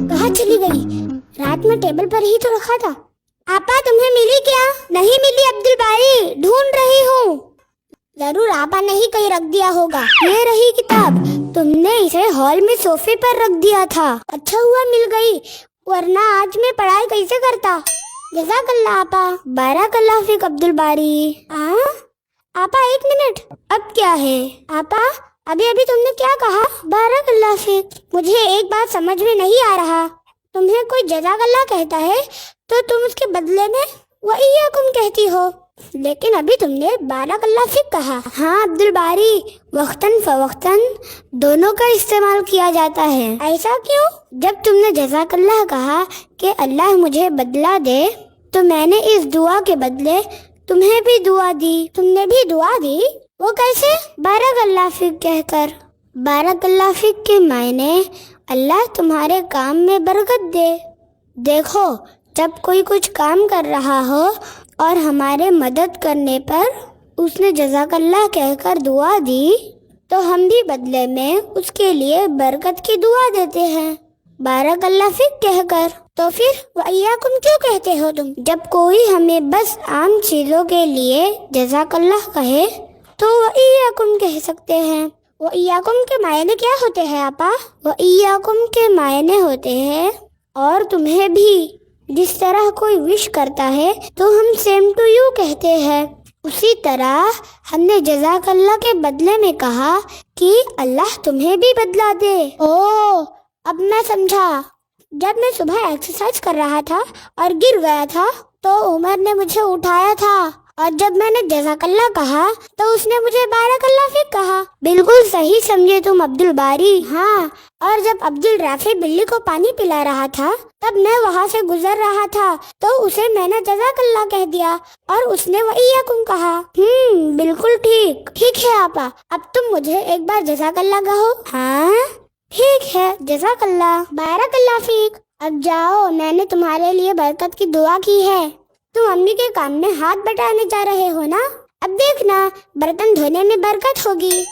कहाँ चली गई? रात में टेबल पर ही तो रखा था। आपा तुम्हें मिली क्या? नहीं मिली अब्दुल बारी, ढूंढ रही हूँ। जरूर आपा ने ही कहीं रख दिया होगा। ये रही किताब, तुमने इसे हॉल में सोफे पर रख दिया था। अच्छा हुआ मिल गई, वरना आज मैं पढ़ाई कैसे करता। जज़ाकल्लाह आपा। बारकल्लाह फीक अब्दुल बारी। आपा एक मिनट, अब क्या है? आपा अभी अभी तुमने क्या कहा? बारकल्लाह फीक। मुझे एक बात समझ में नहीं आ रहा। तुम्हें कोई जज़ाकल्लाह कहता है तो तुम उसके बदले में वइयकुम कहती हो, लेकिन अभी तुमने बारकल्लाह फीक कहा। हाँ अब्दुल बारी, वक्तन फवक्तन दोनों का इस्तेमाल किया जाता है। ऐसा क्यों? जब तुमने जज़ाकल्लाह कहा कि अल्लाह मुझे बदला दे, तो मैंने इस दुआ के बदले तुम्हें भी दुआ दी। तुमने भी दुआ दी? वो कैसे? बारकल्लाह फीक कहकर। बारकल्लाह फीक के मायने अल्लाह तुम्हारे काम में बरकत दे। देखो, जब कोई कुछ काम कर रहा हो और हमारे मदद करने पर उसने जज़ाकल्लाह कहकर दुआ दी, तो हम भी बदले में उसके लिए बरकत की दुआ देते हैं बारकल्लाह फीक कहकर। तो फिर वइयकुम क्यों कहते हो तुम? जब कोई हमें बस आम चीजों के लिए जज़ाकल्लाह कहे तो वइयकुम कह सकते हैं। वइयकुम के मायने क्या होते हैं आपा? वइयकुम के मायने होते हैं और तुम्हें भी। जिस तरह कोई विश करता है तो हम सेम टू यू कहते हैं, उसी तरह हमने जज़ाकल्लाह के बदले में कहा कि अल्लाह तुम्हें भी बदला दे। ओह, अब मैं समझा। जब मैं सुबह एक्सरसाइज कर रहा था और गिर गया था तो उमर ने मुझे उठाया था, और जब मैंने जज़ाकल्लाह कहा तो उसने मुझे बारकल्लाह फीक कहा। बिल्कुल सही समझे तुम अब्दुल बारी। हाँ, और जब अब्दुल राफी बिल्ली को पानी पिला रहा था तब मैं वहाँ से गुजर रहा था तो उसे मैंने जज़ाकल्लाह कह दिया और उसने वइयकुम कहा। बिल्कुल ठीक। ठीक है आपा, अब तुम मुझे एक बार जज़ाकल्लाह कहो। हाँ ठीक है, जज़ाकल्लाह। बारकल्लाह फीक। अब जाओ, मैंने तुम्हारे लिए बरकत की दुआ की है। तुम अम्मी के काम में हाथ बटाने जा रहे हो ना? अब देखना, बर्तन धोने में बरकत होगी।